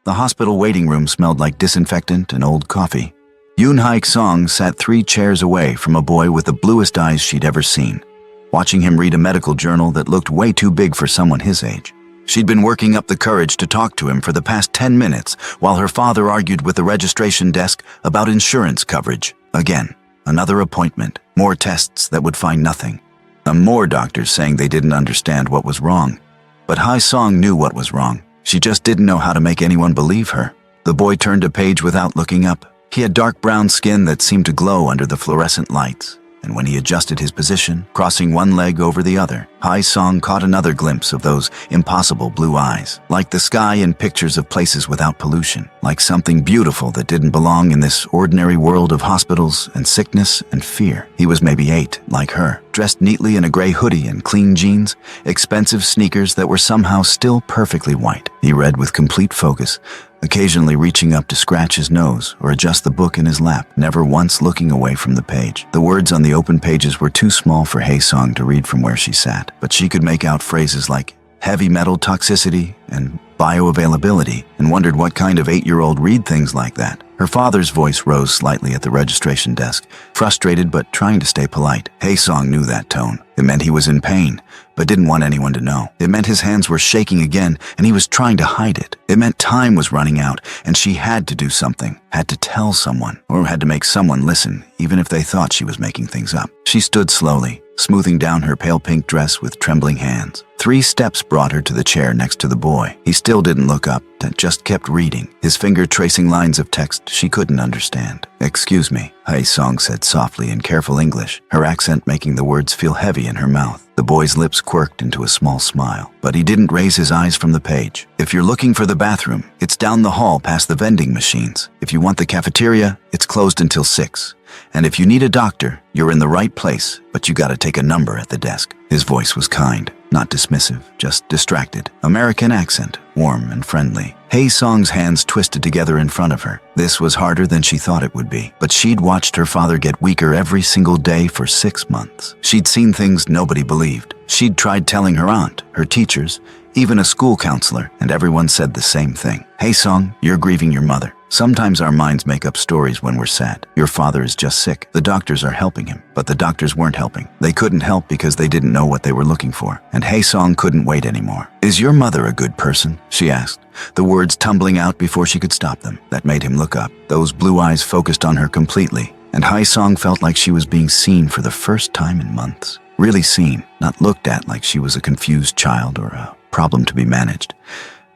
The hospital waiting room smelled like disinfectant and old coffee. Yoon Haik-song sat 3 chairs away from a boy with the bluest eyes she'd ever seen, watching him read a medical journal that looked way too big for someone his age. She'd been working up the courage to talk to him for the past 10 minutes while her father argued with the registration desk about insurance coverage. Again, another appointment, more tests that would find nothing. And more doctors saying they didn't understand what was wrong. But Hae-song knew what was wrong. She just didn't know how to make anyone believe her. The boy turned a page without looking up. He had dark brown skin that seemed to glow under the fluorescent lights, and when he adjusted his position, crossing one leg over the other, Hae-song caught another glimpse of those impossible blue eyes, like the sky in pictures of places without pollution, like something beautiful that didn't belong in this ordinary world of hospitals and sickness and fear. He was maybe 8, like her, dressed neatly in a gray hoodie and clean jeans, expensive sneakers that were somehow still perfectly white. He read with complete focus, occasionally reaching up to scratch his nose or adjust the book in his lap, never once looking away from the page. The words on the open pages were too small for Hae-song to read from where she sat, but she could make out phrases like heavy metal toxicity and bioavailability, and wondered what kind of 8-year-old read things like that. Her father's voice rose slightly at the registration desk, frustrated but trying to stay polite. Hae-song knew that tone. It meant he was in pain, but didn't want anyone to know. It meant his hands were shaking again, and he was trying to hide it. It meant time was running out, and she had to do something, had to tell someone, or had to make someone listen, even if they thought she was making things up. She stood slowly, smoothing down her pale pink dress with trembling hands. 3 steps brought her to the chair next to the boy. He still didn't look up, just kept reading, his finger tracing lines of text she couldn't understand. "Excuse me," Hae-song said softly in careful English, her accent making the words feel heavy in her mouth. The boy's lips quirked into a small smile, but he didn't raise his eyes from the page. "If you're looking for the bathroom, it's down the hall past the vending machines. If you want the cafeteria, it's closed until 6. And if you need a doctor, you're in the right place, but you gotta take a number at the desk." His voice was kind, not dismissive, just distracted. American accent, warm and friendly. Hae-song's hands twisted together in front of her. This was harder than she thought it would be, but she'd watched her father get weaker every single day for 6 months. She'd seen things nobody believed. She'd tried telling her aunt, her teachers, even a school counselor, and everyone said the same thing. "Hae-song, you're grieving your mother. Sometimes our minds make up stories when we're sad. Your father is just sick. The doctors are helping him." But the doctors weren't helping. They couldn't help because they didn't know what they were looking for. And Hae-song couldn't wait anymore. "Is your mother a good person?" she asked, the words tumbling out before she could stop them. That made him look up. Those blue eyes focused on her completely, and Hae-song felt like she was being seen for the first time in months. Really seen, not looked at like she was a confused child or a problem to be managed,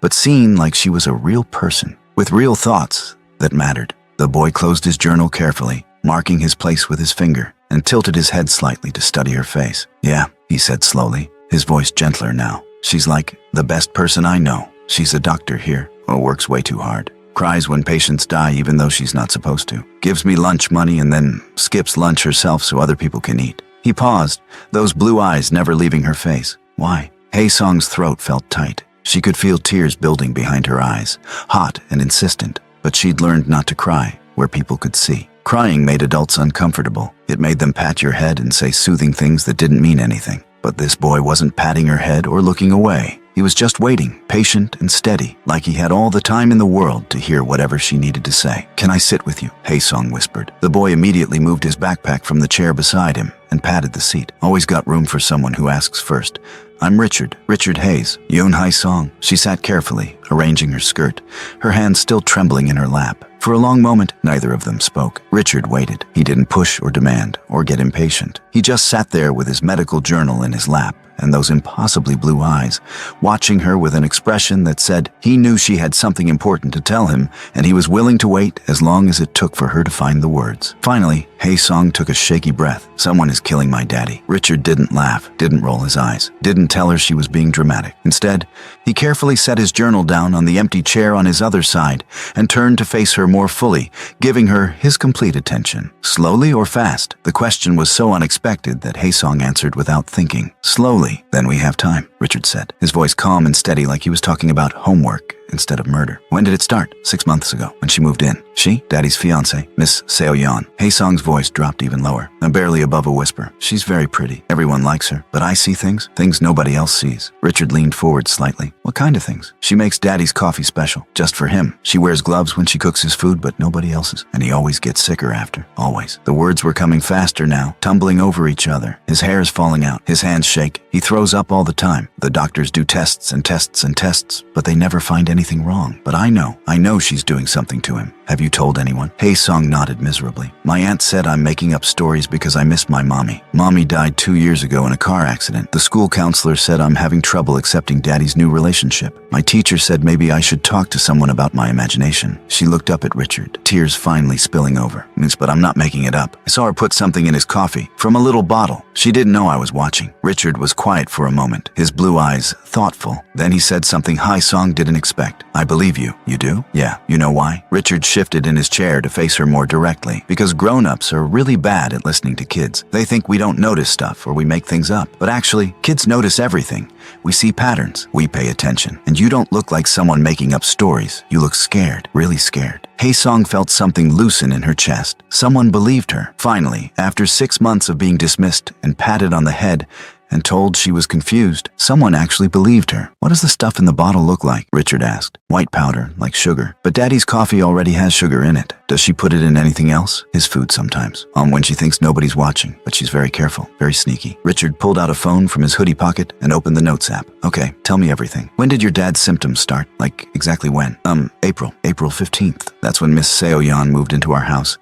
but seen like she was a real person, with real thoughts that mattered. The boy closed his journal carefully, marking his place with his finger, and tilted his head slightly to study her face. "Yeah," he said slowly, his voice gentler now. "She's like the best person I know. She's a doctor here, or works way too hard. Cries when patients die even though she's not supposed to. Gives me lunch money and then skips lunch herself so other people can eat." He paused, those blue eyes never leaving her face. Why? Hae-song's throat felt tight. She could feel tears building behind her eyes, hot and insistent, but she'd learned not to cry where people could see. Crying made adults uncomfortable. It made them pat your head and say soothing things that didn't mean anything. But this boy wasn't patting her head or looking away. He was just waiting, patient and steady, like he had all the time in the world to hear whatever she needed to say. "Can I sit with you?" Hae-song whispered. The boy immediately moved his backpack from the chair beside him and patted the seat. "Always got room for someone who asks first. I'm Richard Hayes." "Yoon Hae-song." She sat carefully, arranging her skirt, her hands still trembling in her lap. For a long moment, neither of them spoke. Richard waited. He didn't push or demand or get impatient. He just sat there with his medical journal in his lap and those impossibly blue eyes, watching her with an expression that said he knew she had something important to tell him, and he was willing to wait as long as it took for her to find the words. Finally, Hae-song took a shaky breath. "Someone is killing my daddy." Richard didn't laugh, didn't roll his eyes, didn't tell her she was being dramatic. Instead, he carefully set his journal down on the empty chair on his other side and turned to face her more fully, giving her his complete attention. "Slowly or fast?" The question was so unexpected that Hae-song answered without thinking. "Slowly." "Then we have time," Richard said, his voice calm and steady like he was talking about homework instead of murder. When did it start? 6 months ago, when she moved in. She? Daddy's fiancée, Miss Seo-yeon. Hae-sung's voice dropped even lower, and barely above a whisper. She's very pretty. Everyone likes her. But I see things nobody else sees. Richard leaned forward slightly. What kind of things? She makes Daddy's coffee special, just for him. She wears gloves when she cooks his food, but nobody else's. And he always gets sicker after. Always. The words were coming faster now, tumbling over each other. His hair is falling out. His hands shake. He throws up all the time. The doctors do tests and tests and tests, but they never find anything wrong. But I know she's doing something to him. Have you told anyone? Hae-sung nodded miserably. My aunt said I'm making up stories because I miss my mommy. Mommy died 2 years ago in a car accident. The school counselor said I'm having trouble accepting Daddy's new relationship. My teacher said maybe I should talk to someone about my imagination. She looked up at Richard, tears finally spilling over. But I'm not making it up. I saw her put something in his coffee, from a little bottle. She didn't know I was watching. Richard was quiet for a moment, his blue eyes thoughtful. Then he said something Hae-sung didn't expect. I believe you. You do? Yeah. You know why? Richard shifted in his chair to face her more directly. Because grown-ups are really bad at listening to kids. They think we don't notice stuff or we make things up. But actually, kids notice everything. We see patterns. We pay attention. And you don't look like someone making up stories. You look scared. Really scared. Hae-sung felt something loosen in her chest. Someone believed her. Finally, after 6 months of being dismissed and patted on the head, and told she was confused, someone actually believed her. What does the stuff in the bottle look like? Richard asked. White powder, like sugar. But Daddy's coffee already has sugar in it. Does she put it in anything else? His food sometimes. When she thinks nobody's watching, but she's very careful, very sneaky. Richard pulled out a phone from his hoodie pocket and opened the Notes app. Okay, tell me everything. When did your dad's symptoms start? Like, exactly when? April 15th. That's when Miss Seo-yeon moved into our house.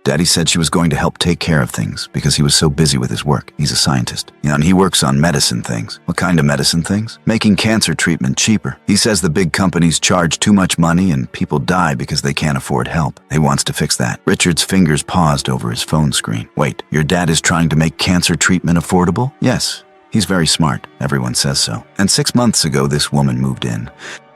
Daddy said she was going to help take care of things because he was so busy with his work. He's a scientist. And he works on medicine things. What kind of medicine things? Making cancer treatment cheaper. He says the big companies charge too much money and people die because they can't afford help. He wants to fix that. Richard's fingers paused over his phone screen. Wait, your dad is trying to make cancer treatment affordable? Yes. He's very smart. Everyone says so. And 6 months ago, this woman moved in.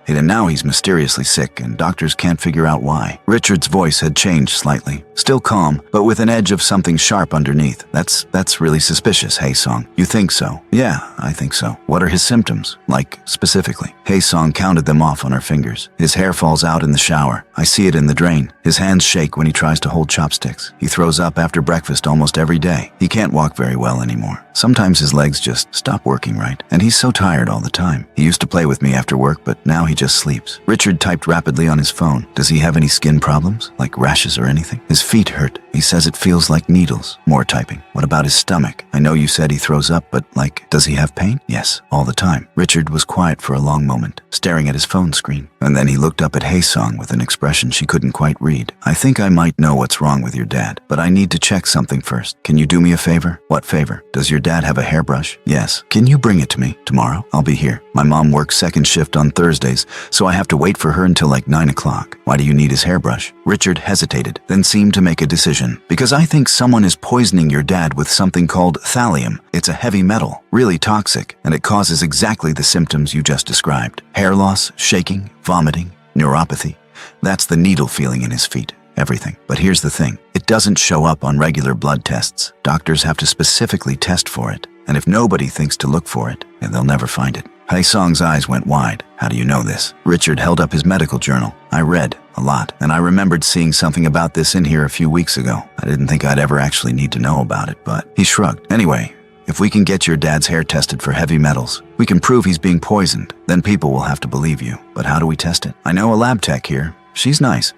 And now he's mysteriously sick, and doctors can't figure out why. Richard's voice had changed slightly. Still calm, but with an edge of something sharp underneath. That's really suspicious, Hae-sung. You think so? Yeah, I think so. What are his symptoms? Like, specifically? Hae-sung counted them off on her fingers. His hair falls out in the shower. I see it in the drain. His hands shake when he tries to hold chopsticks. He throws up after breakfast almost every day. He can't walk very well anymore. Sometimes his legs just stop working right, and he's so tired all the time. He used to play with me after work, but now he just sleeps. Richard typed rapidly on his phone. Does he have any skin problems? Like rashes or anything? His feet hurt. He says it feels like needles. More typing. What about his stomach? I know you said he throws up, but does he have pain? Yes, all the time. Richard was quiet for a long moment, staring at his phone screen. And then he looked up at Hae-sung with an expression she couldn't quite read. I think I might know what's wrong with your dad, but I need to check something first. Can you do me a favor? What favor? Does your dad have a hairbrush? Yes. Can you bring it to me tomorrow? I'll be here. My mom works second shift on Thursdays, so I have to wait for her until like 9 o'clock. Why do you need his hairbrush? Richard hesitated, then seemed to make a decision. Because I think someone is poisoning your dad with something called thallium. It's a heavy metal, really toxic, and it causes exactly the symptoms you just described. Hair loss, shaking, vomiting, neuropathy. That's the needle feeling in his feet. Everything. But here's the thing. It doesn't show up on regular blood tests. Doctors have to specifically test for it. And if nobody thinks to look for it, then they'll never find it. Hae-sung's eyes went wide. How do you know this? Richard held up his medical journal. I read a lot, and I remembered seeing something about this in here a few weeks ago. I didn't think I'd ever actually need to know about it, but he shrugged. Anyway, if we can get your dad's hair tested for heavy metals, we can prove he's being poisoned. Then people will have to believe you. But how do we test it? I know a lab tech here. She's nice.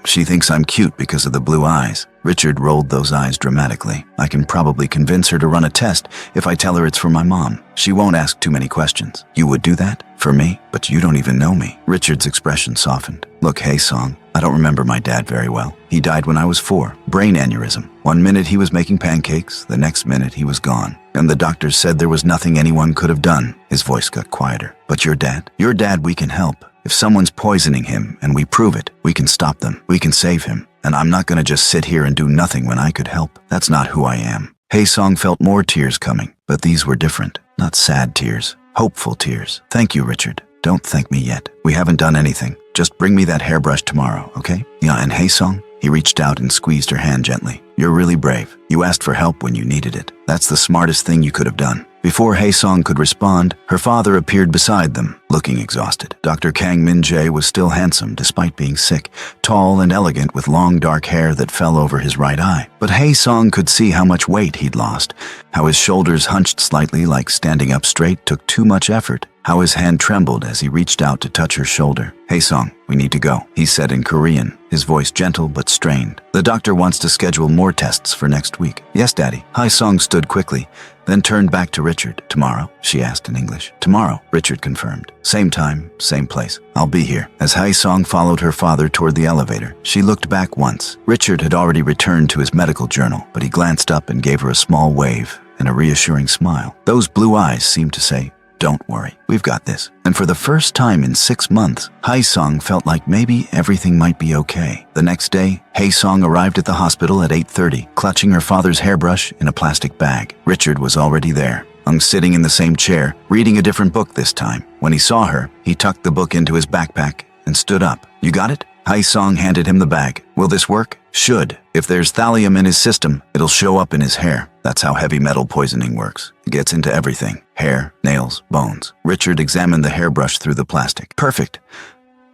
She thinks I'm cute because of the blue eyes. Richard rolled those eyes dramatically. I can probably convince her to run a test if I tell her it's for my mom. She won't ask too many questions. You would do that? For me? But you don't even know me. Richard's expression softened. Look, Hae-sung, I don't remember my dad very well. He died when I was 4. Brain aneurysm. 1 minute he was making pancakes, the next minute he was gone. And the doctors said there was nothing anyone could have done. His voice got quieter. But your dad? Your dad we can help. If someone's poisoning him and we prove it, we can stop them. We can save him. And I'm not gonna just sit here and do nothing when I could help. That's not who I am. Hae-sung felt more tears coming, but these were different. Not sad tears, hopeful tears. Thank you, Richard. Don't thank me yet. We haven't done anything. Just bring me that hairbrush tomorrow, okay? Yeah, and Hae-sung? He reached out and squeezed her hand gently. You're really brave. You asked for help when you needed it. That's the smartest thing you could have done. Before Hae-sung could respond, her father appeared beside them, looking exhausted. Dr. Kang Min-jae was still handsome despite being sick, tall and elegant with long dark hair that fell over his right eye. But Hae-sung could see how much weight he'd lost, how his shoulders hunched slightly like standing up straight took too much effort, how his hand trembled as he reached out to touch her shoulder. "Hae-sung, we need to go," he said in Korean, his voice gentle but strained. "The doctor wants to schedule more tests for next week." "Yes, Daddy." Hae-sung stood quickly, then turned back to Richard. "Tomorrow?" she asked in English. "Tomorrow," Richard confirmed. "Same time, same place. I'll be here." As Hae-sung followed her father toward the elevator, she looked back once. Richard had already returned to his medical journal, but he glanced up and gave her a small wave and a reassuring smile. Those blue eyes seemed to say, "Don't worry, we've got this." And for the first time in 6 months, Hae-sung felt like maybe everything might be okay. The next day, Hae-sung arrived at the hospital at 8:30, clutching her father's hairbrush in a plastic bag. Richard was already there, sitting in the same chair, reading a different book this time. When he saw her, he tucked the book into his backpack and stood up. "You got it?" Hae-sung handed him the bag. "Will this work?" "Should. If there's thallium in his system, it'll show up in his hair. That's how heavy metal poisoning works. It gets into everything. Hair, nails, bones." Richard examined the hairbrush through the plastic. "Perfect.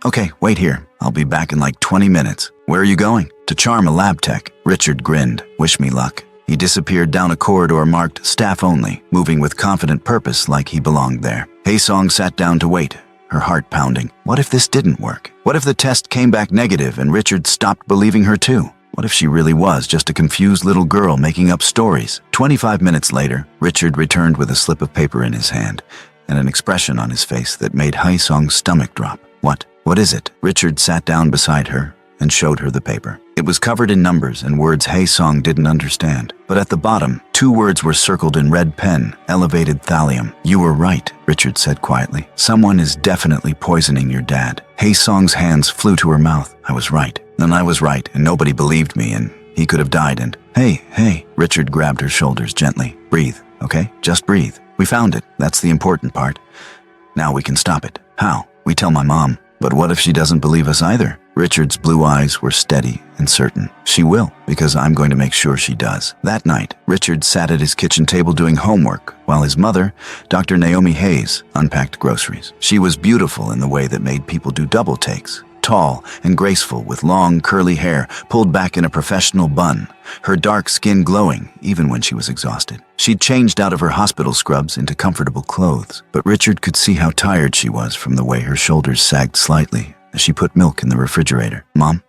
Okay, wait here. I'll be back in like 20 minutes. Where are you going?" "To charm a lab tech." Richard grinned. "Wish me luck." He disappeared down a corridor marked "Staff Only," moving with confident purpose like he belonged there. Hae-sung sat down to wait, her heart pounding. What if this didn't work? What if the test came back negative and Richard stopped believing her too? What if she really was just a confused little girl making up stories? 25 minutes later, Richard returned with a slip of paper in his hand and an expression on his face that made Hae-sung's stomach drop. What is it?" Richard sat down beside her and showed her the paper. It was covered in numbers and words Hae-sung didn't understand. But at the bottom, 2 words were circled in red pen: elevated thallium. "You were right," Richard said quietly. "Someone is definitely poisoning your dad." Hae-sung's hands flew to her mouth. "I was right. And I was right, and nobody believed me, and he could have died, and—" Hey, Richard grabbed her shoulders gently. "Breathe, okay? Just breathe. We found it. That's the important part. Now we can stop it." "How?" "We tell my mom." "But what if she doesn't believe us either?" Richard's blue eyes were steady and certain. "She will, because I'm going to make sure she does." That night, Richard sat at his kitchen table doing homework, while his mother, Dr. Naomi Hayes, unpacked groceries. She was beautiful in the way that made people do double takes. Tall and graceful with long, curly hair pulled back in a professional bun, her dark skin glowing even when she was exhausted. She'd changed out of her hospital scrubs into comfortable clothes, but Richard could see how tired she was from the way her shoulders sagged slightly as she put milk in the refrigerator. "Mom?"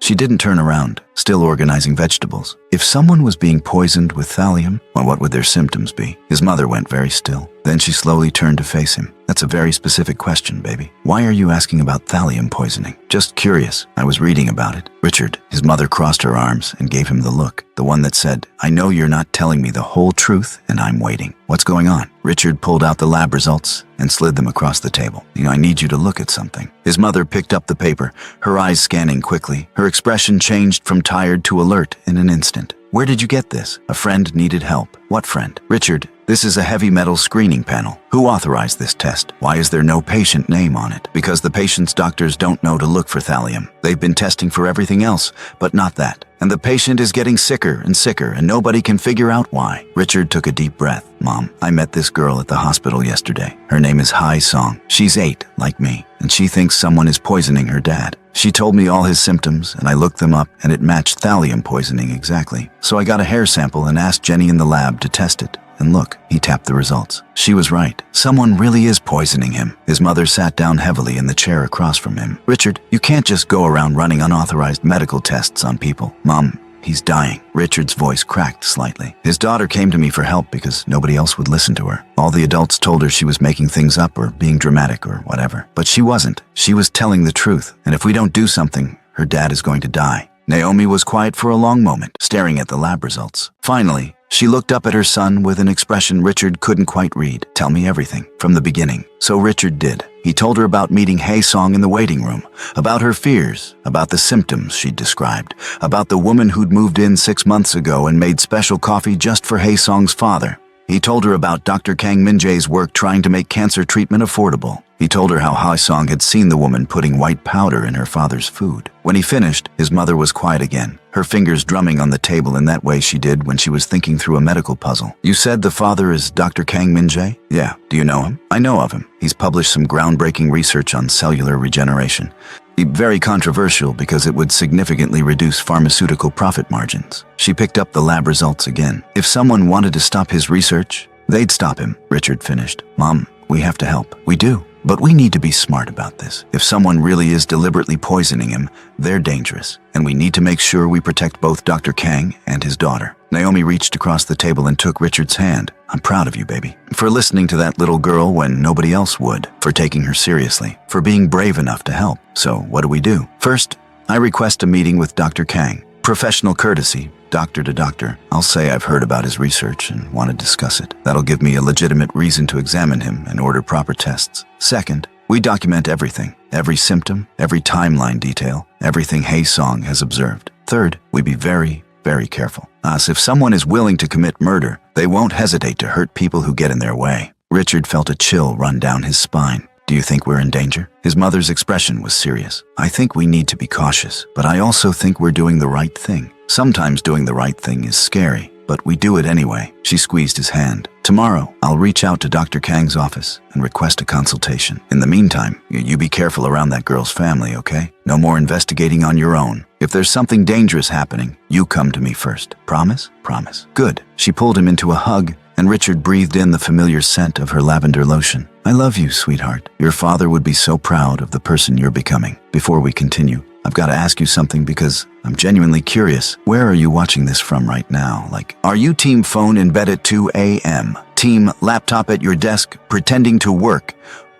She didn't turn around, still organizing vegetables. If someone was being poisoned with thallium, well, what would their symptoms be? His mother went very still. Then she slowly turned to face him. "That's a very specific question, baby. Why are you asking about thallium poisoning?" "Just curious. I was reading about it." "Richard," his mother crossed her arms and gave him the look, the one that said, "I know you're not telling me the whole truth, and I'm waiting. What's going on?" Richard pulled out the lab results and slid them across the table. "I need you to look at something." His mother picked up the paper, her eyes scanning quickly. Her expression changed from tired to alert in an instant. "Where did you get this?" "A friend needed help." "What friend?" "Richard, this is a heavy metal screening panel. Who authorized this test? Why is there no patient name on it?" "Because the patient's doctors don't know to look for thallium. They've been testing for everything else, but not that. And the patient is getting sicker and nobody can figure out why." Richard took a deep breath. "Mom, I met this girl at the hospital yesterday. Her name is Hae-sung. She's 8, like me, and she thinks someone is poisoning her dad. She told me all his symptoms, and I looked them up, and it matched thallium poisoning exactly. So I got a hair sample and asked Jenny in the lab to test it. And look," he tapped the results. "She was right. Someone really is poisoning him." His mother sat down heavily in the chair across from him. "Richard, you can't just go around running unauthorized medical tests on people." "Mom, he's dying." Richard's voice cracked slightly. "His daughter came to me for help because nobody else would listen to her. All the adults told her she was making things up or being dramatic or whatever. But she wasn't. She was telling the truth. And if we don't do something, her dad is going to die." Naomi was quiet for a long moment, staring at the lab results. Finally, she looked up at her son with an expression Richard couldn't quite read. "Tell me everything, from the beginning." So Richard did. He told her about meeting Hae-sung in the waiting room, about her fears, about the symptoms she'd described, about the woman who'd moved in 6 months ago and made special coffee just for Hae-sung's father. He told her about Dr. Kang Min-jae's work trying to make cancer treatment affordable. He told her how Ha-sung had seen the woman putting white powder in her father's food. When he finished, his mother was quiet again, her fingers drumming on the table in that way she did when she was thinking through a medical puzzle. You said the father is Dr. Kang Min-jae? Yeah. Do you know him? I know of him. He's published some groundbreaking research on cellular regeneration. Very controversial because it would significantly reduce pharmaceutical profit margins. She picked up the lab results again. If someone wanted to stop his research, they'd stop him, Richard finished. Mom, we have to help. We do. But we need to be smart about this. If someone really is deliberately poisoning him, they're dangerous, and we need to make sure we protect both Dr. Kang and his daughter. Naomi reached across the table and took Richard's hand. I'm proud of you, baby. For listening to that little girl when nobody else would. For taking her seriously. For being brave enough to help. So, what do? First, I request a meeting with Dr. Kang. Professional courtesy, doctor to doctor. I'll say I've heard about his research and want to discuss it. That'll give me a legitimate reason to examine him and order proper tests. Second, we document everything. Every symptom, every timeline detail, everything Ha-sung has observed. Third, we be very, very careful. If someone is willing to commit murder, they won't hesitate to hurt people who get in their way. Richard felt a chill run down his spine. Do you think we're in danger? His mother's expression was serious. I think we need to be cautious, but I also think we're doing the right thing. Sometimes doing the right thing is scary, but we do it anyway. She squeezed his hand. Tomorrow, I'll reach out to Dr. Kang's office and request a consultation. In the meantime, you be careful around that girl's family, okay? No more investigating on your own. If there's something dangerous happening, you come to me first. Promise? Promise. Good. She pulled him into a hug, and Richard breathed in the familiar scent of her lavender lotion. I love you, sweetheart. Your father would be so proud of the person you're becoming. Before we continue, I've got to ask you something because I'm genuinely curious. Where are you watching this from right now? Are you team phone in bed at 2 a.m., team laptop at your desk pretending to work,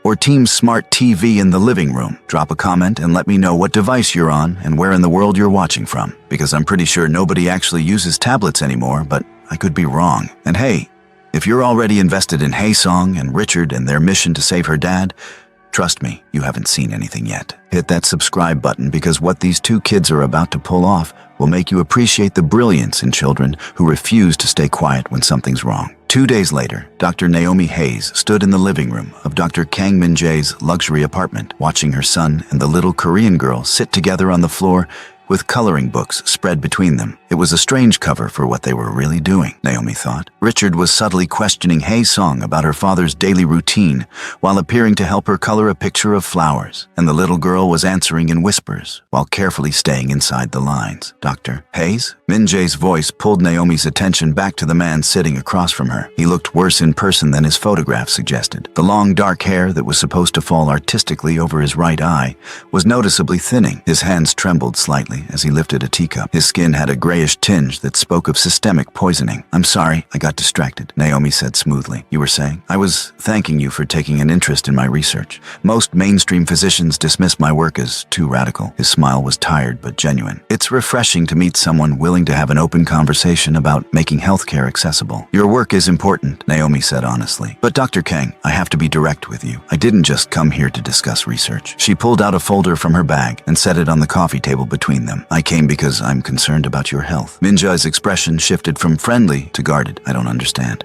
or team smart TV in the living room? Drop a comment and let me know what device you're on and where in the world you're watching from, because I'm pretty sure nobody actually uses tablets anymore, but I could be wrong. And hey, if you're already invested in Ha-sung and Richard and their mission to save her dad, trust me, you haven't seen anything yet. Hit that subscribe button because what these two kids are about to pull off will make you appreciate the brilliance in children who refuse to stay quiet when something's wrong. 2 days later, Dr. Naomi Hayes stood in the living room of Dr. Kang Min-jae's luxury apartment, watching her son and the little Korean girl sit together on the floor with coloring books spread between them. It was a strange cover for what they were really doing, Naomi thought. Richard was subtly questioning Ha-sung about her father's daily routine while appearing to help her color a picture of flowers, and the little girl was answering in whispers while carefully staying inside the lines. Dr. Hayes? Min-jae's voice pulled Naomi's attention back to the man sitting across from her. He looked worse in person than his photograph suggested. The long dark hair that was supposed to fall artistically over his right eye was noticeably thinning. His hands trembled slightly as he lifted a teacup. His skin had a grayish tinge that spoke of systemic poisoning. I'm sorry, I got distracted, Naomi said smoothly. You were saying? I was thanking you for taking an interest in my research. Most mainstream physicians dismiss my work as too radical. His smile was tired but genuine. It's refreshing to meet someone willing to have an open conversation about making healthcare accessible. Your work is important, Naomi said honestly. But Dr. Kang, I have to be direct with you. I didn't just come here to discuss research. She pulled out a folder from her bag and set it on the coffee table between them. I came because I'm concerned about your health. Min-jae's expression shifted from friendly to guarded. I don't understand.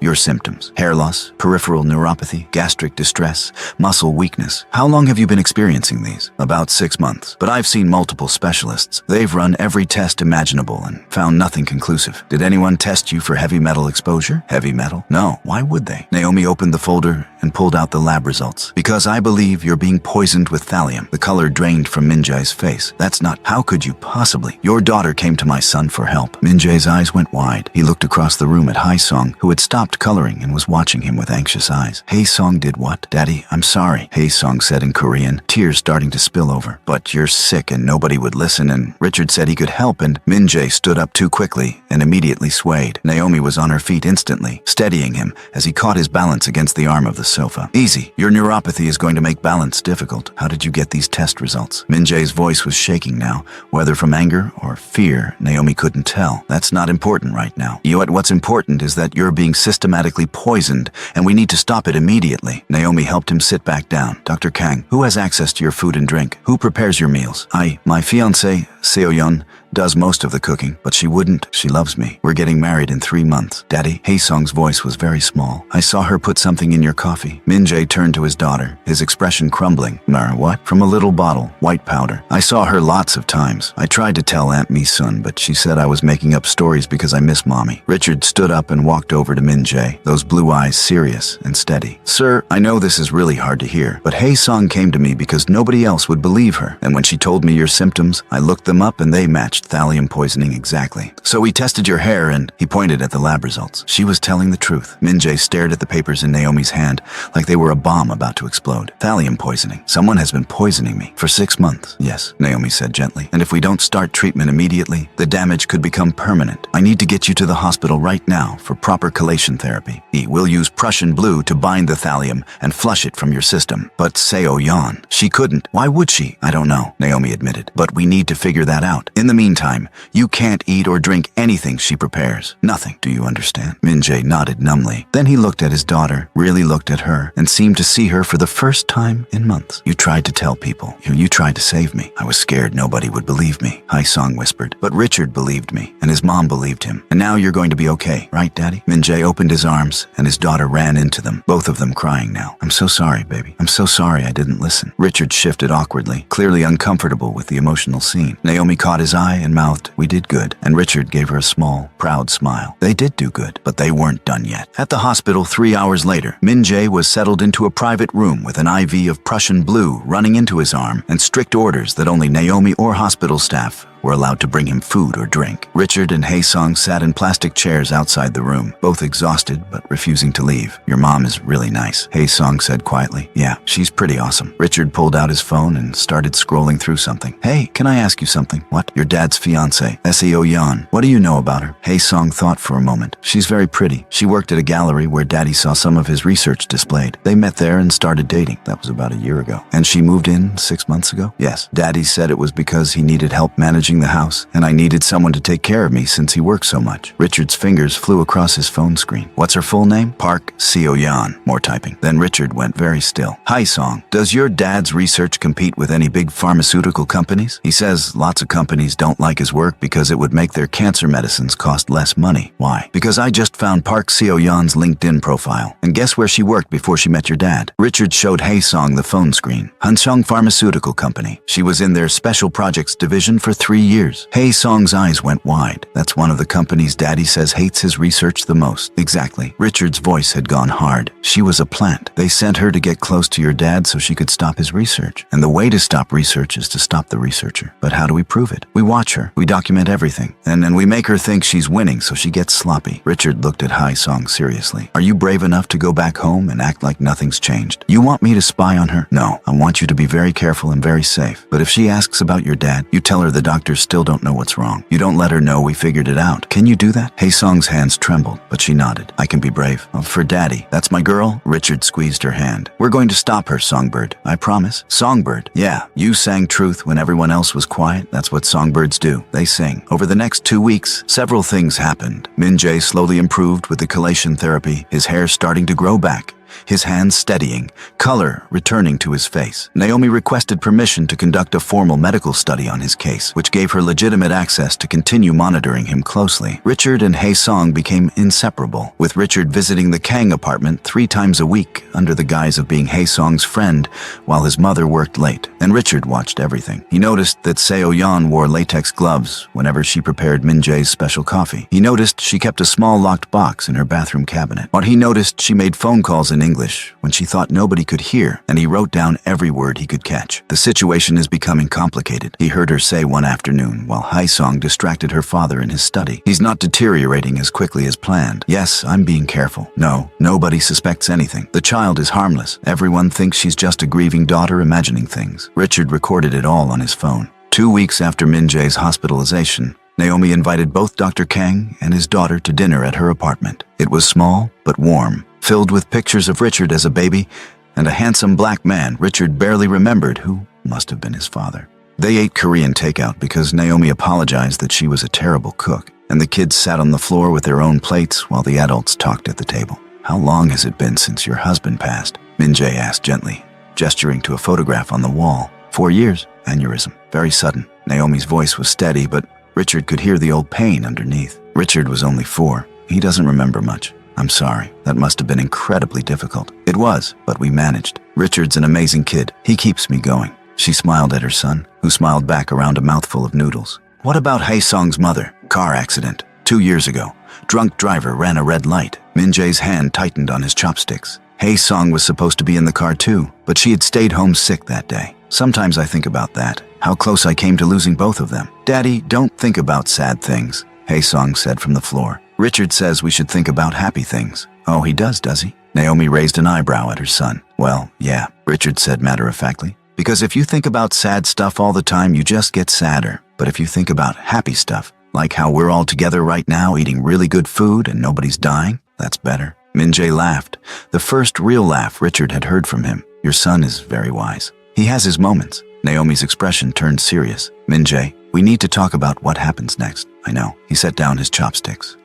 Your symptoms: hair loss, peripheral neuropathy, gastric distress, muscle weakness. How long have you been experiencing these? About 6 months. But I've seen multiple specialists. They've run every test imaginable and found nothing conclusive. Did anyone test you for heavy metal exposure? Heavy metal? No. Why would they? Naomi opened the folder and pulled out the lab results. Because I believe you're being poisoned with thallium. The color drained from Min-jae's face. That's not. How could you possibly? Your daughter came to my son for help. Min-jae's eyes went wide. He looked across the room at Ha-sung, who had stopped coloring and was watching him with anxious eyes. Ha-sung did what? Daddy, I'm sorry, Ha-sung said in Korean, tears starting to spill over. But you're sick and nobody would listen, and Richard said he could help, and Min-jae stood up too quickly and immediately swayed. Naomi was on her feet instantly, steadying him as he caught his balance against the arm of the sofa. Easy. Your neuropathy is going to make balance difficult. How did you get these test results? Min-jae's voice was shaking now. Whether from anger or fear, Naomi couldn't tell. That's not important right now. What's important is that you're being systematically systematically poisoned, and we need to stop it immediately. Naomi helped him sit back down. Dr. Kang, who has access to your food and drink? Who prepares your meals? My fiancée, Seo-yeon, does most of the cooking, but she wouldn't. She loves me. We're getting married in 3 months. Daddy, Hae-sung's voice was very small. I saw her put something in your coffee. Min-jae turned to his daughter, his expression crumbling. What? From a little bottle, white powder. I saw her lots of times. I tried to tell Aunt Mi-sun, but she said I was making up stories because I miss Mommy. Richard stood up and walked over to Min-jae, those blue eyes serious and steady. Sir, I know this is really hard to hear, but Hae-sung came to me because nobody else would believe her. And when she told me your symptoms, I looked them up and they matched thallium poisoning exactly. So we tested your hair and he pointed at the lab results. She was telling the truth. Min-jae stared at the papers in Naomi's hand like they were a bomb about to explode. Thallium poisoning. Someone has been poisoning me for 6 months. Yes, Naomi said gently. And if we don't start treatment immediately, the damage could become permanent. I need to get you to the hospital right now for proper chelation therapy. We'll use Prussian blue to bind the thallium and flush it from your system. But Seo-yeon, she couldn't. Why would she? I don't know, Naomi admitted. But we need to figure that out. In the meantime, you can't eat or drink anything she prepares. Nothing. Do you understand? Min-jae nodded numbly. Then he looked at his daughter, really looked at her, and seemed to see her for the first time in months. You tried to tell people. You tried to save me. I was scared nobody would believe me, Hae-sung whispered. But Richard believed me, and his mom believed him. And now you're going to be okay, right, Daddy? Min-jae opened his arms, and his daughter ran into them, both of them crying now. I'm so sorry, baby. I'm so sorry I didn't listen. Richard shifted awkwardly, clearly uncomfortable with the emotional scene. Naomi caught his eye and mouthed, we did good. And Richard gave her a small, proud smile. They did do good, but they weren't done yet. At the hospital 3 hours later, Min-jae was settled into a private room with an IV of Prussian blue running into his arm and strict orders that only Naomi or hospital staff were allowed to bring him food or drink. Richard and Hae-sung sat in plastic chairs outside the room, both exhausted but refusing to leave. Your mom is really nice, Hae-sung said quietly. Yeah, she's pretty awesome. Richard pulled out his phone and started scrolling through something. Hey, can I ask you something? What? Your dad's fiancée, Seo-yeon. What do you know about her? Hae-sung thought for a moment. She's very pretty. She worked at a gallery where Daddy saw some of his research displayed. They met there and started dating. That was about a year ago. And she moved in 6 months ago? Yes. Daddy said it was because he needed help managing the house, and I needed someone to take care of me since he worked so much. Richard's fingers flew across his phone screen. What's her full name? Park Seo-yeon. More typing. Then Richard went very still. Hae-sung, does your dad's research compete with any big pharmaceutical companies? He says lots of companies don't like his work because it would make their cancer medicines cost less money. Why? Because I just found Park Seo-yeon's LinkedIn profile. And guess where she worked before she met your dad? Richard showed Hae-sung the phone screen. Hanseong Pharmaceutical Company. She was in their special projects division for 3 years. Hae-sung's eyes went wide. That's one of the companies Daddy says hates his research the most. Exactly. Richard's voice had gone hard. She was a plant. They sent her to get close to your dad so she could stop his research. And the way to stop research is to stop the researcher. But how do we prove it? We watch her. We document everything. And then we make her think she's winning so she gets sloppy. Richard looked at Hae-sung seriously. Are you brave enough to go back home and act like nothing's changed? You want me to spy on her? No. I want you to be very careful and very safe. But if she asks about your dad, you tell her the doctors still don't know what's wrong. You don't let her know we figured it out. Can you do that? Hae-sung's hands trembled, but she nodded. I can be brave. For Daddy. That's my girl? Richard squeezed her hand. We're going to stop her, Songbird. I promise. Songbird? Yeah. You sang truth when everyone else was quiet. That's what songbirds do. They sing. Over the next 2 weeks, several things happened. Min-jae slowly improved with the chelation therapy, his hair starting to grow back, his hands steadying, color returning to his face. Naomi requested permission to conduct a formal medical study on his case, which gave her legitimate access to continue monitoring him closely. Richard and Hae-sung became inseparable, with Richard visiting the Kang apartment 3 times a week under the guise of being Hae-sung's friend while his mother worked late. And Richard watched everything. He noticed that Seo-yeon wore latex gloves whenever she prepared Min-jae's special coffee. He noticed she kept a small locked box in her bathroom cabinet. Or he noticed she made phone calls in English when she thought nobody could hear, and he wrote down every word he could catch. The situation is becoming complicated, he heard her say one afternoon while Hae-sung distracted her father in his study. He's not deteriorating as quickly as planned. Yes, I'm being careful. No, nobody suspects anything. The child is harmless. Everyone thinks she's just a grieving daughter imagining things. Richard recorded it all on his phone. 2 weeks after Min-jae's hospitalization, Naomi invited both Dr. Kang and his daughter to dinner at her apartment. It was small but warm, filled with pictures of Richard as a baby and a handsome black man Richard barely remembered who must have been his father. They ate Korean takeout because Naomi apologized that she was a terrible cook, and the kids sat on the floor with their own plates while the adults talked at the table. "How long has it been since your husband passed?" Min-jae asked gently, gesturing to a photograph on the wall. 4 years. Aneurysm. Very sudden. Naomi's voice was steady, but Richard could hear the old pain underneath. Richard was only 4. He doesn't remember much. "I'm sorry. That must have been incredibly difficult." "It was, but we managed. Richard's an amazing kid. He keeps me going." She smiled at her son, who smiled back around a mouthful of noodles. "What about Hae-sung's mother? Car accident. 2 years ago. Drunk driver ran a red light." Min-jae's hand tightened on his chopsticks. Hae-sung was supposed to be in the car too, but she had stayed home sick that day. "Sometimes I think about that, how close I came to losing both of them." "Daddy, don't think about sad things," Hae-sung said from the floor. "Richard says we should think about happy things." "Oh, he does he?" Naomi raised an eyebrow at her son. "Well, yeah," Richard said matter-of-factly. "Because if you think about sad stuff all the time, you just get sadder. But if you think about happy stuff, like how we're all together right now eating really good food and nobody's dying, that's better." Min-jae laughed, the first real laugh Richard had heard from him. "Your son is very wise. He has his moments." Naomi's expression turned serious. "Min-jae, we need to talk about what happens next." "I know." He set down his chopsticks.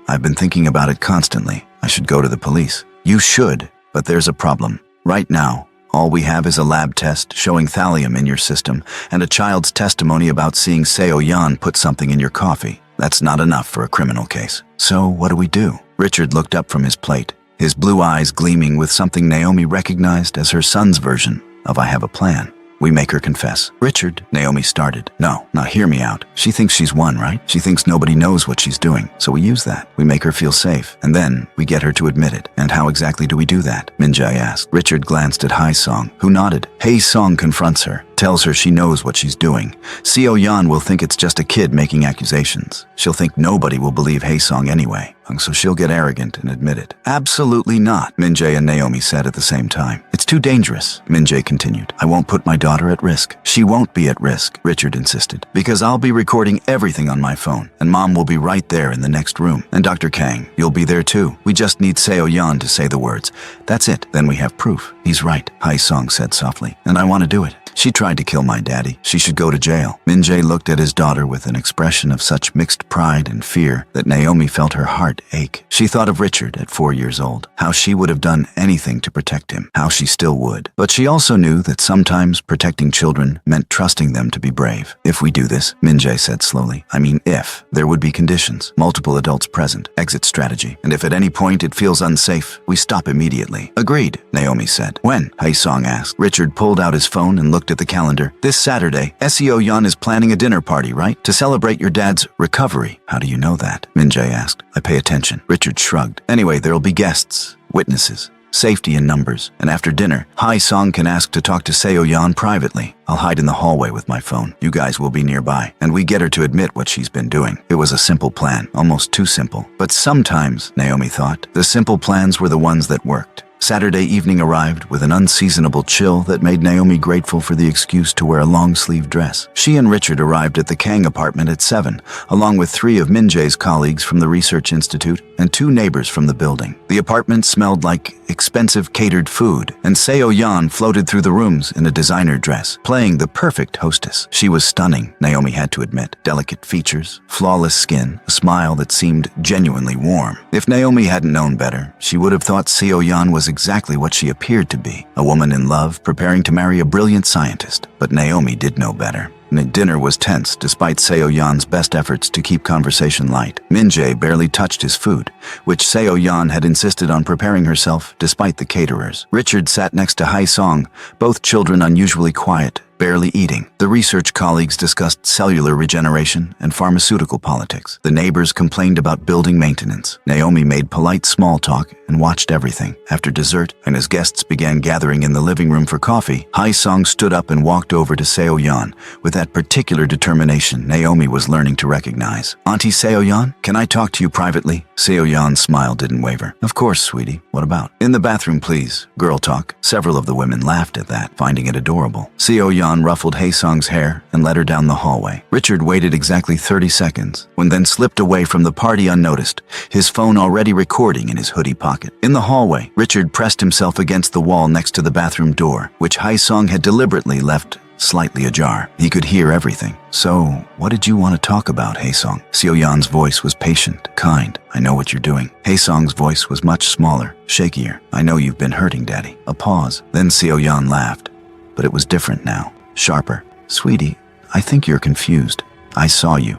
I've been thinking about it constantly. I should go to the police." "You should, but there's a problem. Right now, all we have is a lab test showing thallium in your system and a child's testimony about seeing Seo-yeon put something in your coffee. That's not enough for a criminal case." "So what do we do?" Richard looked up from his plate, his blue eyes gleaming with something Naomi recognized as her son's version of "I have a plan." "We make her confess." "Richard," Naomi started. "No, now hear me out. She thinks she's won, right? She thinks nobody knows what she's doing. So we use that. We make her feel safe. And then we get her to admit it." "And how exactly do we do that?" Min-jae asked. Richard glanced at Hae-sung, who nodded. Hae-sung confronts her, tells her she knows what she's doing. Seo-yeon will think it's just a kid making accusations. She'll think nobody will believe Hae-sung anyway, so she'll get arrogant and admit it. "Absolutely not," Min-jae and Naomi said at the same time. "It's too dangerous," Min-jae continued. "I won't put my daughter at risk." "She won't be at risk," Richard insisted, "because I'll be recording everything on my phone, and Mom will be right there in the next room. And Dr. Kang, you'll be there too. We just need Seo-yeon to say the words. That's it, then we have proof." "He's right," Hae-sung said softly, "and I want to do it. She tried to kill my daddy. She should go to jail." Min-jae looked at his daughter with an expression of such mixed pride and fear that Naomi felt her heart ache. She thought of Richard at 4 years old, how she would have done anything to protect him, how she still would. But she also knew that sometimes protecting children meant trusting them to be brave. "If we do this," Min-jae said slowly, if, there would be conditions, multiple adults present, exit strategy, and if at any point it feels unsafe, we stop immediately." "Agreed," Naomi said. "When?" Hae-sung asked. Richard pulled out his phone and looked at the calendar. "This Saturday, Seo-yeon is planning a dinner party, right? To celebrate your dad's recovery." "How do you know that?" Min-jae asked. "I pay attention." Richard shrugged. "Anyway, there'll be guests, witnesses, safety in numbers, and after dinner, Hae-sung can ask to talk to Seo-yeon privately. I'll hide in the hallway with my phone. You guys will be nearby, and we get her to admit what she's been doing." It was a simple plan, almost too simple. But sometimes, Naomi thought, the simple plans were the ones that worked. Saturday evening arrived with an unseasonable chill that made Naomi grateful for the excuse to wear a long-sleeve dress. She and Richard arrived at the Kang apartment at 7, along with 3 of Min-jae's colleagues from the Research Institute and 2 neighbors from the building. The apartment smelled like expensive catered food, and Seo-yeon floated through the rooms in a designer dress, playing the perfect hostess. She was stunning, Naomi had to admit. Delicate features, flawless skin, a smile that seemed genuinely warm. If Naomi hadn't known better, she would have thought Seo-yeon was exactly what she appeared to be, a woman in love preparing to marry a brilliant scientist. But Naomi did know better. Dinner was tense despite Seo-yeon's best efforts to keep conversation light. Min-jae barely touched his food, which Seo-yeon had insisted on preparing herself despite the caterers. Richard sat next to Hae-sung, both children unusually quiet, barely eating. The research colleagues discussed cellular regeneration and pharmaceutical politics. The neighbors complained about building maintenance. Naomi made polite small talk and watched everything. After dessert, and as guests began gathering in the living room for coffee, Hae-sung stood up and walked over to Seo-yeon with that particular determination Naomi was learning to recognize. "Auntie Seo-yeon, can I talk to you privately?" Seo-yeon's smile didn't waver. "Of course, sweetie. What about?" "In the bathroom, please. Girl talk." Several of the women laughed at that, finding it adorable. Seo-yeon ruffled Hae-sung's hair and led her down the hallway. Richard waited exactly 30 seconds, then slipped away from the party unnoticed, his phone already recording in his hoodie pocket. In the hallway, Richard pressed himself against the wall next to the bathroom door, which Hae-sung had deliberately left slightly ajar. He could hear everything. So, what did you want to talk about, Haesong? Seo-yeon's voice was patient, kind. I know what you're doing. Haesong's voice was much smaller, shakier. I know you've been hurting, Daddy. A pause. Then Seo-yeon laughed. But it was different now, sharper. Sweetie, I think you're confused. I saw you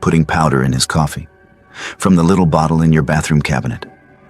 putting powder in his coffee from the little bottle in your bathroom cabinet.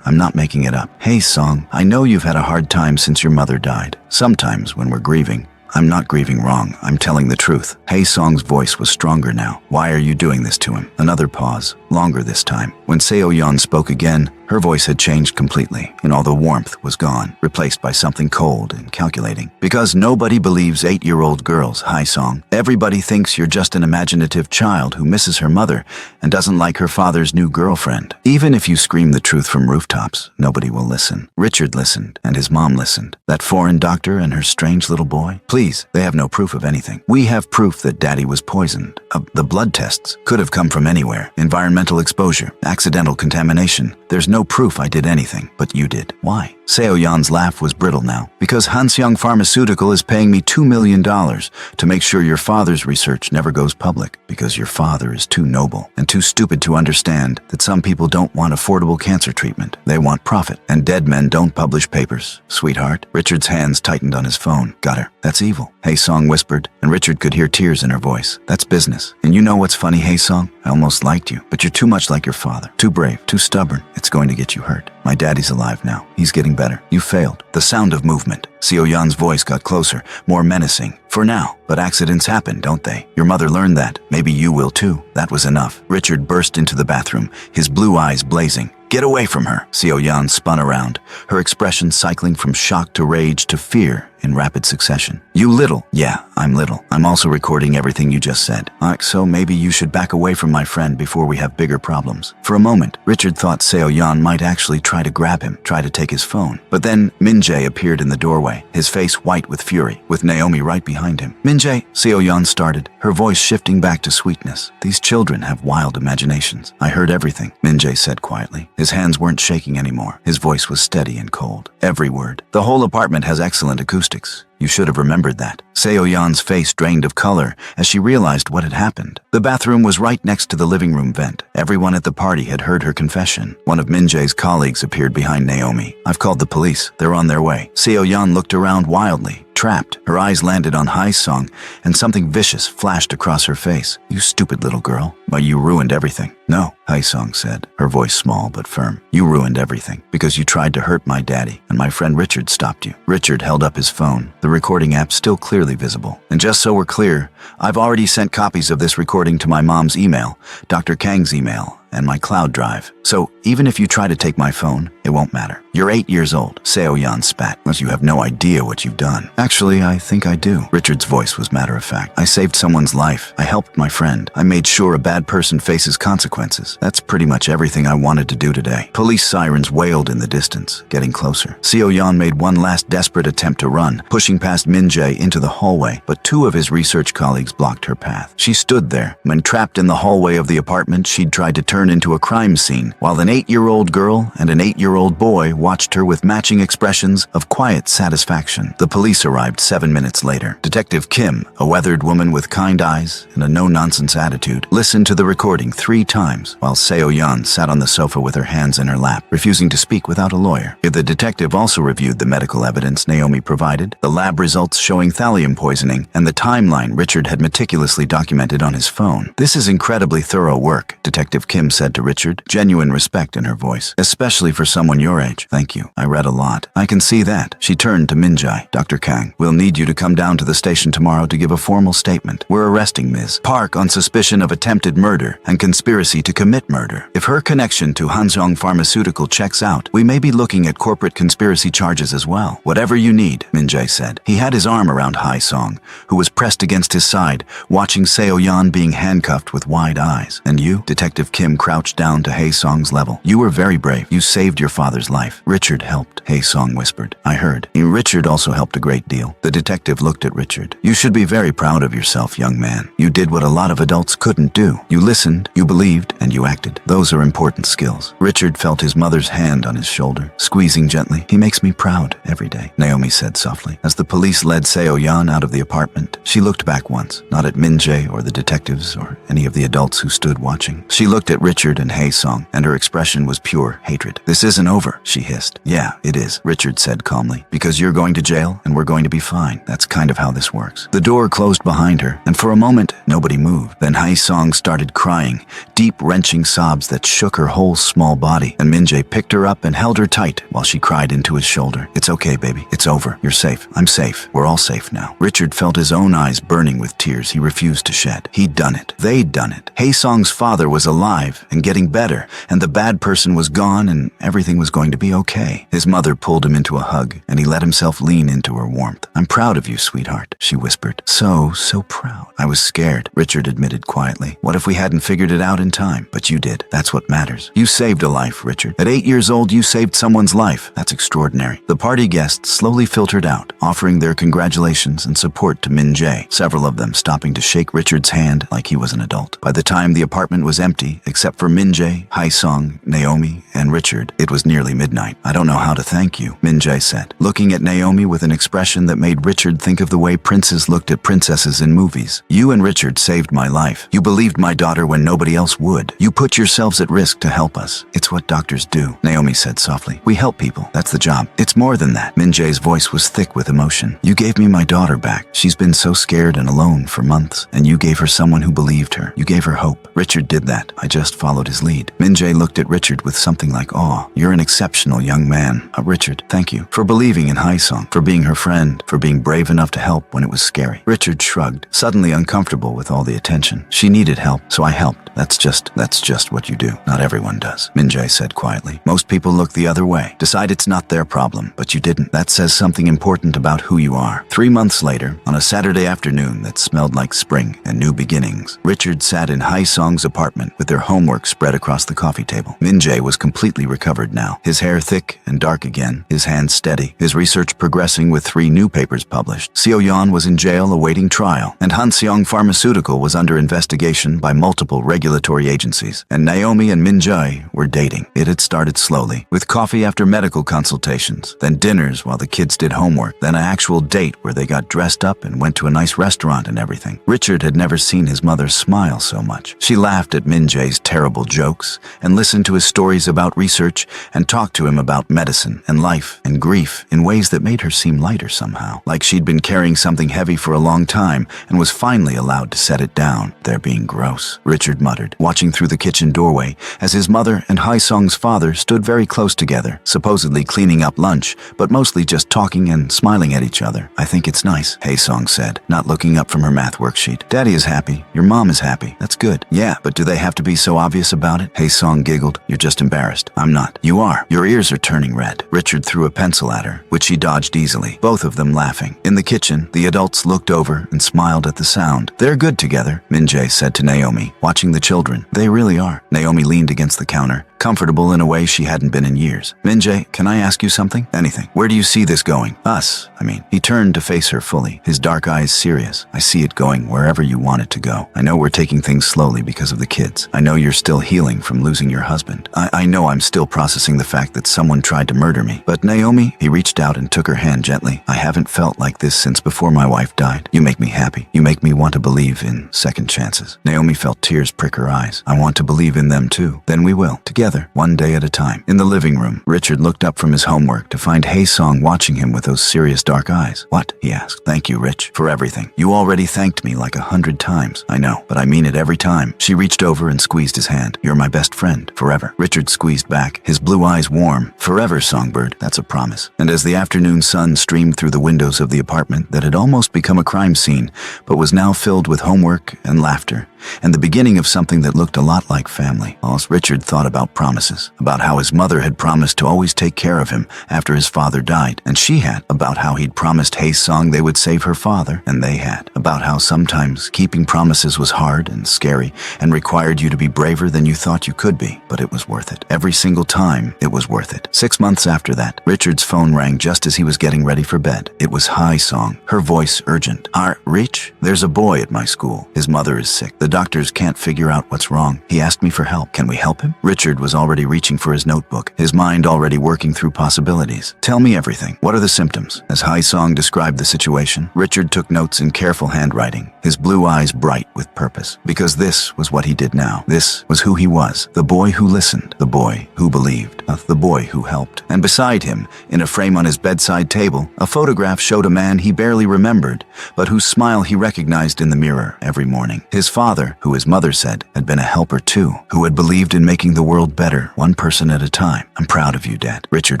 I'm not making it up. Haesong, I know you've had a hard time since your mother died. Sometimes when we're grieving, I'm not grieving wrong. I'm telling the truth. Haesong's voice was stronger now. Why are you doing this to him? Another pause, longer this time. When Seo-yeon spoke again, her voice had changed completely, and all the warmth was gone, replaced by something cold and calculating. Because nobody believes 8-year-old girls, Haesong. Everybody thinks you're just an imaginative child who misses her mother and doesn't like her father's new girlfriend. Even if you scream the truth from rooftops, nobody will listen. Richard listened, and his mom listened. That foreign doctor and her strange little boy? Please, they have no proof of anything. We have proof that Daddy was poisoned. The blood tests could have come from anywhere. Environmental exposure, accidental contamination. There's no proof I did anything, but you did. Why? Seo-yeon's laugh was brittle now. Because Hanseong Pharmaceutical is paying me $2 million to make sure your father's research never goes public. Because your father is too noble and too stupid to understand that some people don't want affordable cancer treatment. They want profit, and dead men don't publish papers. Sweetheart. Richard's hands tightened on his phone. Got her. That's evil. Haesong whispered, and Richard could hear tears in her voice. That's business. And you know what's funny, Haesong? I almost liked you, but you're too much like your father. Too brave, too stubborn. It's going to get you hurt. My daddy's alive now. He's getting better. You failed. The sound of movement. Seo-yeon's voice got closer, more menacing. For now. But accidents happen, don't they? Your mother learned that. Maybe you will too. That was enough. Richard burst into the bathroom, his blue eyes blazing. Get away from her. Seo-yeon spun around, her expression cycling from shock to rage to fear in rapid succession. You little. Yeah, I'm little. I'm also recording everything you just said. So maybe you should back away from my friend before we have bigger problems. For a moment, Richard thought Seo-yeon might actually try to grab him, try to take his phone. But then Min-jae appeared in the doorway, his face white with fury, with Naomi right behind him. Min-jae, Seo-yeon started, her voice shifting back to sweetness. These children have wild imaginations. I heard everything, Min-jae said quietly. His hands weren't shaking anymore. His voice was steady and cold. Every word. The whole apartment has excellent acoustics. You should have remembered that. Seo-yeon's face drained of color as she realized what had happened. The bathroom was right next to the living room vent. Everyone at the party had heard her confession. One of Min-jae's colleagues appeared behind Naomi. I've called the police. They're on their way. Seo-yeon looked around wildly. Trapped, her eyes landed on Haesong, and something vicious flashed across her face. You stupid little girl. But you ruined everything. No, Haesong said, her voice small but firm. You ruined everything because you tried to hurt my daddy, and my friend Richard stopped you. Richard held up his phone, the recording app still clearly visible. And just so we're clear, I've already sent copies of this recording to my mom's email, Dr. Kang's email, and my cloud drive. So even if you try to take my phone, it won't matter. You're 8 years old, Seo-yeon spat, as you have no idea what you've done. Actually, I think I do. Richard's voice was matter of fact. I saved someone's life. I helped my friend. I made sure a bad person faces consequences. That's pretty much everything I wanted to do today. Police sirens wailed in the distance, getting closer. Seo-yeon made one last desperate attempt to run, pushing past Min-jae into the hallway, but 2 of his research colleagues blocked her path. She stood there. When trapped in the hallway of the apartment, she'd tried to turn into a crime scene, while an 8-year-old girl and an 8-year-old boy watched her with matching expressions of quiet satisfaction. The police arrived 7 minutes later. Detective Kim, a weathered woman with kind eyes and a no-nonsense attitude, listened to the recording 3 times, while Seo-yeon sat on the sofa with her hands in her lap, refusing to speak without a lawyer. The detective also reviewed the medical evidence Naomi provided, the lab results showing thallium poisoning, and the timeline Richard had meticulously documented on his phone. This is incredibly thorough work, Detective Kim said to Richard, genuine respect in her voice, especially for someone your age. Thank you. I read a lot. I can see that. She turned to Min-jae. Dr. Kang, we'll need you to come down to the station tomorrow to give a formal statement. We're arresting Ms. Park on suspicion of attempted murder and conspiracy to commit murder. If her connection to Hanseong Pharmaceutical checks out, we may be looking at corporate conspiracy charges as well. Whatever you need, Min-jae said. He had his arm around Haesong, who was pressed against his side, watching Seo-yeon being handcuffed with wide eyes. And you? Detective Kim crouched down to Haesong's level. You were very brave. You saved your father's life. Richard helped, Haesong whispered. I heard. Richard also helped a great deal. The detective looked at Richard. You should be very proud of yourself, young man. You did what a lot of adults couldn't do. You listened, you believed, believed, and you acted. Those are important skills. Richard felt his mother's hand on his shoulder, squeezing gently. He makes me proud every day, Naomi said softly. As the police led Seo-yeon out of the apartment, she looked back once, not at Min-jae or the detectives or any of the adults who stood watching. She looked at Richard and Hae-sung, and her expression was pure hatred. This isn't over, she hissed. Yeah, it is, Richard said calmly. Because you're going to jail and we're going to be fine. That's kind of how this works. The door closed behind her, and for a moment, nobody moved. Then Hae-sung started crying, deep, wrenching sobs that shook her whole small body, and Min-jae picked her up and held her tight while she cried into his shoulder. It's okay, baby. It's over. You're safe. I'm safe. We're all safe now. Richard felt his own eyes burning with tears he refused to shed. He'd done it. They'd done it. Hae-sung's father was alive and getting better, and the bad person was gone, and everything was going to be okay. His mother pulled him into a hug, and he let himself lean into her warmth. I'm proud of you, sweetheart, she whispered. So proud. I was scared, Richard admitted quietly. What if we hadn't figured it out in time? But you did. That's what matters. You saved a life, Richard. At 8 years old, you saved someone's life. That's extraordinary. The party guests slowly filtered out, offering their congratulations and support to Min-jae, several of them stopping to shake Richard's hand like he was an adult. By the time the apartment was empty, except for Min-jae, Hae-sung, Naomi, and Richard, it was nearly midnight. I don't know how to thank you, Min-jae said, looking at Naomi with an expression that made Richard think of the way princes looked at princesses in movies. You and Richard saved my life. You believed my daughter when nobody else would. You put yourselves at risk to help us. It's what doctors do, Naomi said softly. We help people. That's the job. It's more than that. Min-jae's voice was thick with emotion. You gave me my daughter back. She's been so scared and alone for months, and you gave her someone who believed her. You gave her hope. Richard did that. I just followed his lead. Min-jae looked at Richard with something like awe. You're an exceptional young man. Richard, thank you for believing in Hae-sung, for being her friend, for being brave enough to help when it was scary. Richard shrugged, suddenly uncomfortable with all the attention. She needed help, so I helped. That's just what you do. Not everyone does, Min-jae said quietly. Most people look the other way, decide it's not their problem, but you didn't. That says something important about who you are. 3 months later, on a Saturday afternoon that smelled like spring and new beginnings, Richard sat in Hae-sung's apartment with their homework spread across the coffee table. Min-jae was completely recovered now, his hair thick and dark again, his hands steady, his research progressing with 3 new papers published. Seo-yeon was in jail awaiting trial, and Hanseong Pharmaceutical was under investigation by multiple regulatory agencies, and Naomi and Min-jae were dating. It had started slowly, with coffee after medical consultations, then dinners while the kids did homework, then an actual date where they got dressed up and went to a nice restaurant and everything. Richard had never seen his mother smile so much. She laughed at Min-jae's terrible jokes and listened to his stories about research and talked to him about medicine and life and grief in ways that made her seem lighter somehow, like she'd been carrying something heavy for a long time and was finally allowed to set it down. They're being gross, Richard muttered, watching through the kitchen doorway as his mother and Hae-sung's father stood very close together, supposedly cleaning up lunch, but mostly just talking and smiling at each other. I think it's nice, Hae-sung said, not looking up from her math worksheet. Daddy is happy. Your mom is happy. That's good. Yeah, but do they have to be so obvious about it? Hae-sung giggled. You're just embarrassed. I'm not. You are. Your ears are turning red. Richard threw a pencil at her, which she dodged easily, both of them laughing. In the kitchen, the adults looked over and smiled at the sound. They're good together, Min-jae said to Naomi, watching the children. They really are. Naomi leaned against the counter, comfortable in a way she hadn't been in years. Min-jae, can I ask you something? Anything. Where do you see this going? Us, I mean. He turned to face her fully, his dark eyes serious. I see it going wherever you want it to go. I know we're taking things slowly because of the kids. I know you're still healing from losing your husband. I know I'm still processing the fact that someone tried to murder me. But Naomi, he reached out and took her hand gently. I haven't felt like this since before my wife died. You make me happy. You make me want to believe in second chances. Naomi felt tears prick her eyes. I want to believe in them too. Then we will. Together, one day at a time. In the living room, Richard looked up from his homework to find Hae-sung watching him with those serious dark eyes. What? He asked. Thank you, Rich, for everything. You already thanked me like 100 times. I know, but I mean it every time. She reached over and squeezed his hand. You're my best friend, forever. Richard squeezed back, his blue eyes warm. Forever, Songbird. That's a promise. And as the afternoon sun streamed through the windows of the apartment that had almost become a crime scene, but was now filled with homework and laughter, and the beginning of something that looked a lot like family, whilst Richard thought about promises, about how his mother had promised to always take care of him after his father died, and she had, about how he'd promised Hae-sung they would save her father, and they had, about how sometimes keeping promises was hard and scary and required you to be braver than you thought you could be, but it was worth it. Every single time, it was worth it. 6 months after that, Richard's phone rang just as he was getting ready for bed. It was Hae-sung, her voice urgent. Rich, there's a boy at my school. His mother is sick. The doctors can't figure out what's wrong. He asked me for help. Can we help him? Richard was already reaching for his notebook, his mind already working through possibilities. Tell me everything. What are the symptoms? As Haisong described the situation, Richard took notes in careful handwriting, his blue eyes bright with purpose. Because this was what he did now. This was who he was. The boy who listened. The boy who believed. The boy who helped. And beside him, in a frame on his bedside table, a photograph showed a man he barely remembered, but whose smile he recognized in the mirror every morning. His father, who his mother said had been a helper too, who had believed in making the world better, one person at a time. I'm proud of you, Dad, Richard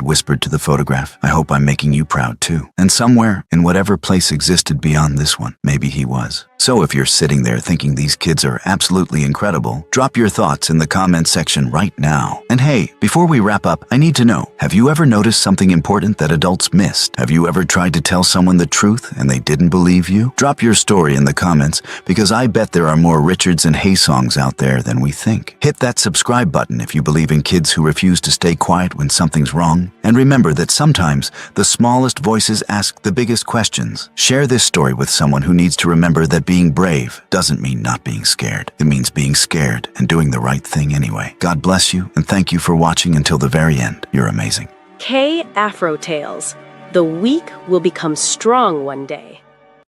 whispered to the photograph. I hope I'm making you proud too. And somewhere, in whatever place existed beyond this one, maybe he was. So if you're sitting there thinking these kids are absolutely incredible, drop your thoughts in the comment section right now. And hey, before we wrap up, I need to know, have you ever noticed something important that adults missed? Have you ever tried to tell someone the truth and they didn't believe you? Drop your story in the comments, because I bet there are more Richards and Haisongs out there than we think. Hit that subscribe button if you believe in kids who refuse to stay quiet when something's wrong. And remember that sometimes the smallest voices ask the biggest questions. Share this story with someone who needs to remember that being brave doesn't mean not being scared. It means being scared and doing the right thing anyway. God bless you, and thank you for watching until the very end. You're amazing. K Afro Tales. The weak will become strong one day.